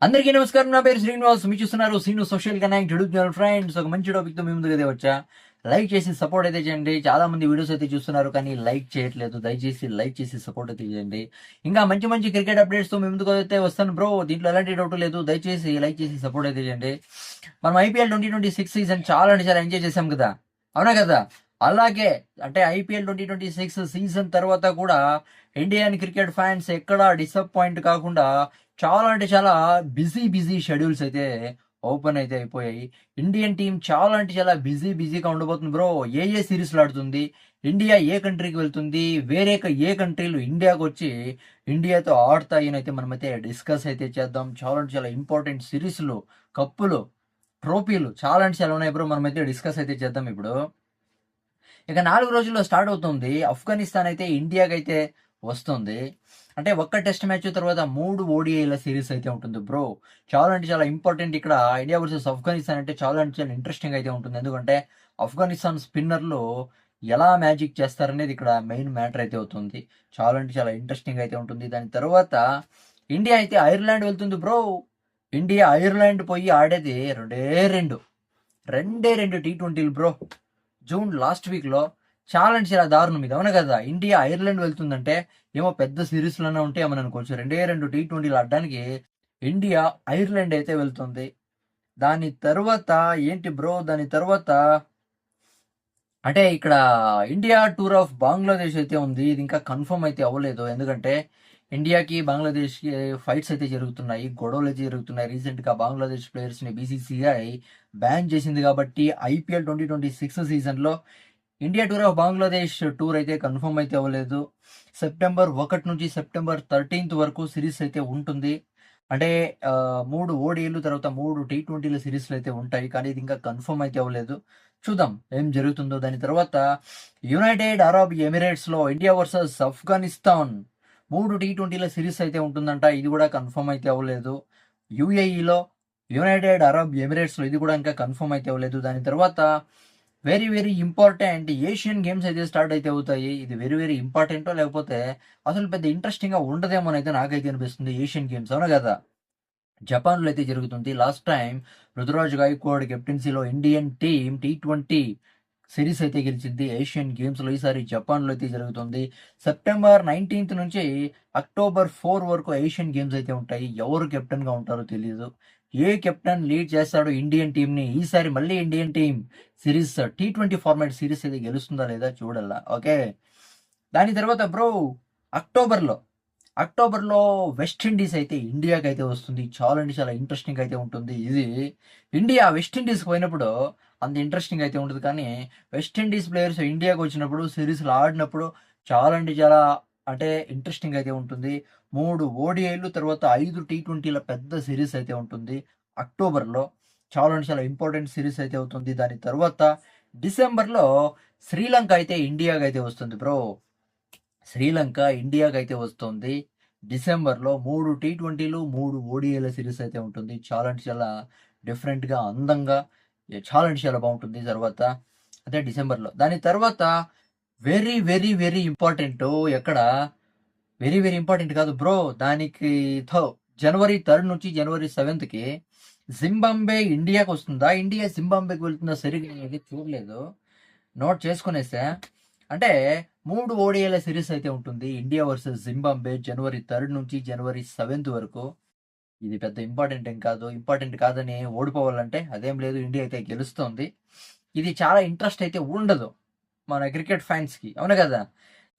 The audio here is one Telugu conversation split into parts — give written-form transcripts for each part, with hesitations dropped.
అందరికీ నమస్కారం. నా పేరు శ్రీనివాస్. మీరు చూస్తున్నారు Srinu social connect YouTube channel. Friends, ఒక మంచి టాపిక్ తో మీ ముందుకు అయితే వచ్చా. లైక్ చేసి సపోర్ట్ అయితే చేయండి. చాలా మంది వీడియోస్ అయితే చూస్తున్నారు కానీ లైక్ చేయట్లేదు. దయచేసి లైక్ చేసి సపోర్ట్ అయితే చేయండి. ఇంకా మంచి మంచి క్రికెట్ అప్డేట్స్ తో మీ ముందుకు అయితే వస్తాను బ్రో. దీంట్లో ఎలాంటి డౌట్ లేదు. దయచేసి లైక్ చేసి సపోర్ట్ అయితే చేయండి. మనం IPL 2026 సీజన్ చాలా అంటే చాలా ఎంజాయ్ చేసాం కదా, అవునా కదా? అలాగే అంటే IPL 2026 సీజన్ తర్వాత కూడా ఇండియన్ క్రికెట్ ఫ్యాన్స్ ఎక్కడా డిసప్పాయింట్ కాకుండా చాలా అంటే చాలా బిజీ షెడ్యూల్స్ అయితే ఓపెన్ అయితే అయిపోయాయి. ఇండియన్ టీం చాలా అంటే చాలా బిజీగా ఉండబోతుంది బ్రో. ఏ సిరీస్లు ఆడుతుంది, ఇండియా ఏ కంట్రీకి వెళ్తుంది, ఏ కంట్రీలు ఇండియాకి వచ్చి ఇండియాతో ఆడతాయి అని అయితే మనమైతే డిస్కస్ అయితే చేద్దాం. చాలా అంటే చాలా ఇంపార్టెంట్ సిరీస్లు, కప్పులు, ట్రోఫీలు చాలా అంటే చాలా ఉన్నాయి బ్రో. మనమైతే డిస్కస్ అయితే చేద్దాం ఇప్పుడు. ఇక 4 రోజుల్లో స్టార్ట్ అవుతుంది. ఆఫ్ఘనిస్తాన్ అయితే ఇండియాకి అయితే వస్తుంది. అంటే ఒక్క టెస్ట్ మ్యాచ్ తర్వాత 3 ఓడిఐల సిరీస్ అయితే ఉంటుంది బ్రో. చాలా అంటే చాలా ఇంపార్టెంట్ ఇక్కడ. ఇండియా వర్సెస్ ఆఫ్ఘనిస్తాన్ అంటే చాలా అంటే చాలా ఇంట్రెస్టింగ్ అయితే ఉంటుంది. ఎందుకంటే ఆఫ్ఘనిస్తాన్ స్పిన్నర్లు ఎలా మ్యాజిక్ చేస్తారనేది ఇక్కడ మెయిన్ మ్యాటర్ అయితే అవుతుంది. చాలా అంటే చాలా ఇంట్రెస్టింగ్ అయితే ఉంటుంది. దాని తర్వాత ఇండియా అయితే ఐర్లాండ్ వెళ్తుంది బ్రో. ఇండియా ఐర్లాండ్ పోయి ఆడేది రెండే రెండు T20లు బ్రో. జూన్ లాస్ట్ వీక్లో చాలా అంటే చాలా దారుణం ఇది, అవునా కదా? ఇండియా ఐర్లాండ్ వెళ్తుందంటే ఏమో పెద్ద సిరీస్లోనే ఉంటే ఏమని అనుకోవచ్చు. రెండు T20లు ఆడడానికి ఇండియా ఐర్లాండ్ అయితే వెళ్తుంది. దాని తర్వాత ఏంటి బ్రో, దాని తర్వాత అంటే ఇక్కడ ఇండియా టూర్ ఆఫ్ బంగ్లాదేశ్ అయితే ఉంది. ఇది ఇంకా కన్ఫర్మ్ అయితే అవ్వలేదు. ఎందుకంటే ఇండియాకి బంగ్లాదేశ్కి ఫైట్స్ అయితే జరుగుతున్నాయి, గొడవలు అయితే జరుగుతున్నాయి. రీసెంట్గా బంగ్లాదేశ్ ప్లేయర్స్ని BCCI బ్యాన్ చేసింది కాబట్టి IPL 2026 సీజన్లో India tour of Bangladesh tour అయితే కన్ఫర్మ్ అయితే అవ్వలేదు. సెప్టెంబర్ 1 నుంచి సెప్టెంబర్ 13 వరకు సిరీస్ అయితే ఉంటుంది. అంటే 3 ఓడిఐలు తర్వాత 3 T20ల సిరీస్లు అయితే ఉంటాయి. కానీ ఇది ఇంకా కన్ఫర్మ్ అయితే అవ్వలేదు. చూద్దాం ఏం జరుగుతుందో. దాని తర్వాత యునైటెడ్ అరబ్ ఎమిరేట్స్లో ఇండియా వర్సెస్ ఆఫ్ఘనిస్తాన్ 3 T20ల సిరీస్ అయితే ఉంటుందంట. ఇది కూడా కన్ఫర్మ్ అయితే అవ్వలేదు. UAEలో యునైటెడ్ అరబ్ ఎమిరేట్స్లో ఇది కూడా ఇంకా కన్ఫర్మ్ అయితే అవ్వలేదు. దాని తర్వాత వెరీ ఇంపార్టెంట్ ఏషియన్ గేమ్స్ అయితే స్టార్ట్ అయితే అవుతాయి. ఇది వెరీ ఇంపార్టెంటో లేకపోతే అసలు పెద్ద ఇంట్రెస్టింగ్గా ఉండదేమో అయితే నాకైతే అనిపిస్తుంది. ఏషియన్ గేమ్స్, అవునా కదా? జపాన్లో అయితే జరుగుతుంది. లాస్ట్ టైం రుతురాజ్ గాయక్వాడ్ కెప్టెన్సీలో ఇండియన్ టీం T20 సిరీస్ అయితే గెలిచింది. ఏషియన్ గేమ్స్లో ఈసారి జపాన్లో అయితే జరుగుతుంది. సెప్టెంబర్ 19 నుంచి అక్టోబర్ 4 వరకు ఏషియన్ గేమ్స్ అయితే ఉంటాయి. ఎవరు కెప్టెన్గా ఉంటారో తెలియదు. ఏ కెప్టెన్ లీడ్ చేస్తాడో ఇండియన్ టీంని, ఈసారి మళ్ళీ Indian team series T20 format series అయితే గెలుస్తుందా లేదా చూడాలా. ఓకే, దాని తర్వాత బ్రో అక్టోబర్లో అక్టోబర్లో వెస్టిండీస్ అయితే ఇండియాకి అయితే వస్తుంది. చాలా అంటే చాలా ఇంట్రెస్టింగ్ అయితే ఉంటుంది. ఇది ఇండియా వెస్టిండీస్కి పోయినప్పుడు అంత ఇంట్రెస్టింగ్ అయితే ఉంటుంది, కానీ వెస్టిండీస్ ప్లేయర్స్ ఇండియాకి వచ్చినప్పుడు సిరీస్లు ఆడినప్పుడు చాలా అంటే చాలా అంటే ఇంట్రెస్టింగ్ అయితే ఉంటుంది. 3 ఓడిఐలు తర్వాత 5 T20ల పెద్ద సిరీస్ అయితే ఉంటుంది అక్టోబర్లో. చాలా అంటే చాలా ఇంపార్టెంట్ సిరీస్ అయితే అవుతుంది. దాని తర్వాత డిసెంబర్లో శ్రీలంక అయితే ఇండియాకి అయితే వస్తుంది బ్రో. శ్రీలంక ఇండియాకి అయితే వస్తుంది డిసెంబర్లో. 3 T20లు 3 ఓడిఐల సిరీస్ అయితే ఉంటుంది. చాలా అంటే చాలా డిఫరెంట్గా, అందంగా, చాలా అంటే చాలా బాగుంటుంది. తర్వాత అదే డిసెంబర్లో. దాని తర్వాత వెరీ ఇంపార్టెంట్. ఎక్కడ వెరీ ఇంపార్టెంట్ కాదు బ్రో, దానికి జనవరి 3 నుంచి జనవరి 7కి జింబాబ్వే ఇండియాకి వస్తుందా, ఇండియా జింబాబ్వేకి వెళ్తుందా సరిగ్గా అనేది చూడలేదు, నోట్ చేసుకునేసా. అంటే 3 ఓడిఐల సిరీస్ అయితే ఉంటుంది ఇండియా వర్సెస్ జింబాబ్వే జనవరి 3 నుంచి జనవరి 7 వరకు. ఇది పెద్ద ఇంపార్టెంట్ కాదని ఓడిపోవాలంటే అదేం లేదు, ఇండియా అయితే గెలుస్తుంది. ఇది చాలా ఇంట్రెస్ట్ అయితే ఉండదు మన క్రికెట్ ఫ్యాన్స్కి, అవునా కదా?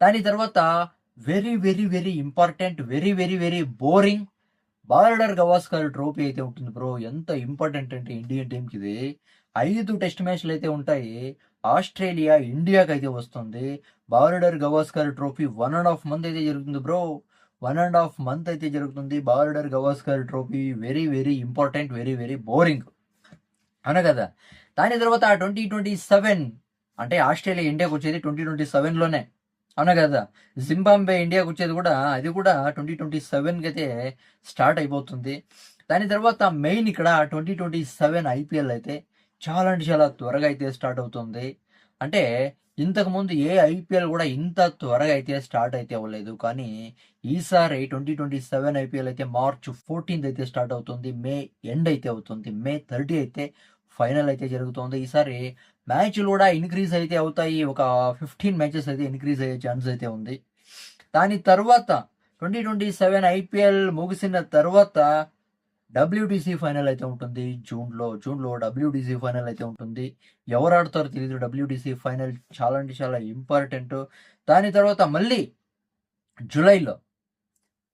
దాని తర్వాత very important, very boring border Gavaskar trophy అయితే ఉంటుంది బ్రో. ఎంత ఇంపార్టెంట్ అంటే ఇండియన్ టీంకి ఇది. 5 టెస్ట్ మ్యాచ్లు అయితే ఉంటాయి. ఆస్ట్రేలియా ఇండియాకి అయితే వస్తుంది. బార్డర్ గవాస్కర్ ట్రోఫీ 1.5 మంత్ అయితే జరుగుతుంది బ్రో. 1.5 మంత్ అయితే జరుగుతుంది border Gavaskar trophy. Very important, very boring, అవునా కదా? దాని తర్వాత 2027 అంటే ఆస్ట్రేలియా ఇండియాకి వచ్చేది 2027లోనే, అవునా కదా? జింబాబ్వే ఇండియాకి వచ్చేది కూడా అది కూడా 2027కి అయితే స్టార్ట్ అయిపోతుంది. దాని తర్వాత మెయిన్ ఇక్కడ 2027 IPL అయితే చాలా అంటే చాలా త్వరగా అయితే స్టార్ట్ అవుతుంది. అంటే ఇంతకుముందు ఏ ఐపీఎల్ కూడా ఇంత త్వరగా అయితే స్టార్ట్ అయితే అవ్వలేదు. కానీ ఈసారి 2027 ఐపీఎల్ అయితే మార్చ్ 14th అయితే స్టార్ట్ అవుతుంది. మే ఎండ్ అయితే అవుతుంది. మే 30 అయితే ఫైనల్ అయితే జరుగుతుంది. ఈసారి మ్యాచ్లు కూడా ఇంక్రీజ్ అయితే అవుతాయి. ఒక 15 మ్యాచెస్ అయితే ఇంక్రీజ్ అయ్యే ఛాన్స్ అయితే ఉంది. దాని తర్వాత 2027 ఐపీఎల్ ముగిసిన తర్వాత డబ్ల్యూటీసీ ఫైనల్ అయితే ఉంటుంది జూన్లో డబ్ల్యూటీసీ ఫైనల్ అయితే ఉంటుంది. ఎవరు ఆడతారో తెలియదు. డబ్ల్యూటీసీ ఫైనల్ చాలా అంటే చాలా ఇంపార్టెంట్. దాని తర్వాత మళ్ళీ జూలైలో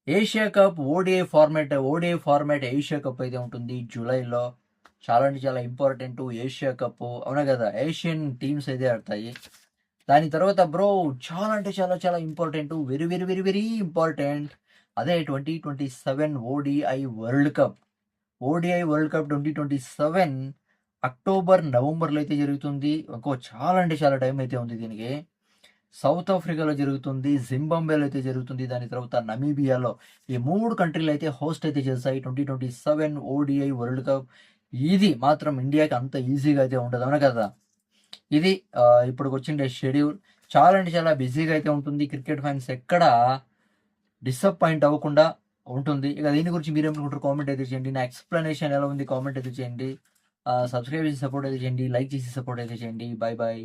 Asia cup ODI format Asia cup అయితే ఉంటుంది జూలైలో. చాలా అంటే చాలా ఇంపార్టెంట్ ఏషియా కప్, అవునా కదా? ఏషియన్ టీమ్స్ అయితే ఆడతాయి. దాని తర్వాత బ్రో చాలా అంటే చాలా చాలా important, very very very very important, అదే 2027 ఓడిఐ వరల్డ్ కప్. 2027 అక్టోబర్ నవంబర్లో అయితే జరుగుతుంది. చాలా అంటే చాలా టైం అయితే ఉంది దీనికి. సౌత్ ఆఫ్రికాలో జరుగుతుంది, జింబాబ్వేలో అయితే జరుగుతుంది, దాని తర్వాత నమీబియాలో. ఈ 3 కంట్రీలు అయితే హోస్ట్ అయితే చేస్తాయి 2027 ఓడిఐ వరల్డ్ కప్. ఇది మాత్రం ఇండియాకి అంత ఈజీగా అయితే ఉండదు, అవునా కదా? ఇది ఇప్పుడు వచ్చిండే షెడ్యూల్. చాలా అంటే చాలా బిజీగా అయితే ఉంటుంది. క్రికెట్ ఫ్యాన్స్ ఎక్కడ డిసప్పాయింట్ అవ్వకుండా ఉంటుంది. ఇక దీని గురించి మీరేమనుకుంటారు కామెంట్ అయితే చేయండి. నా ఎక్స్ప్లెనేషన్ ఎలా ఉంది కామెంట్ అయితే చేయండి. సబ్స్క్రైబ్ చేసి సపోర్ట్ అయితే చేయండి. లైక్ చేసి సపోర్ట్ అయితే చేయండి. Bye bye.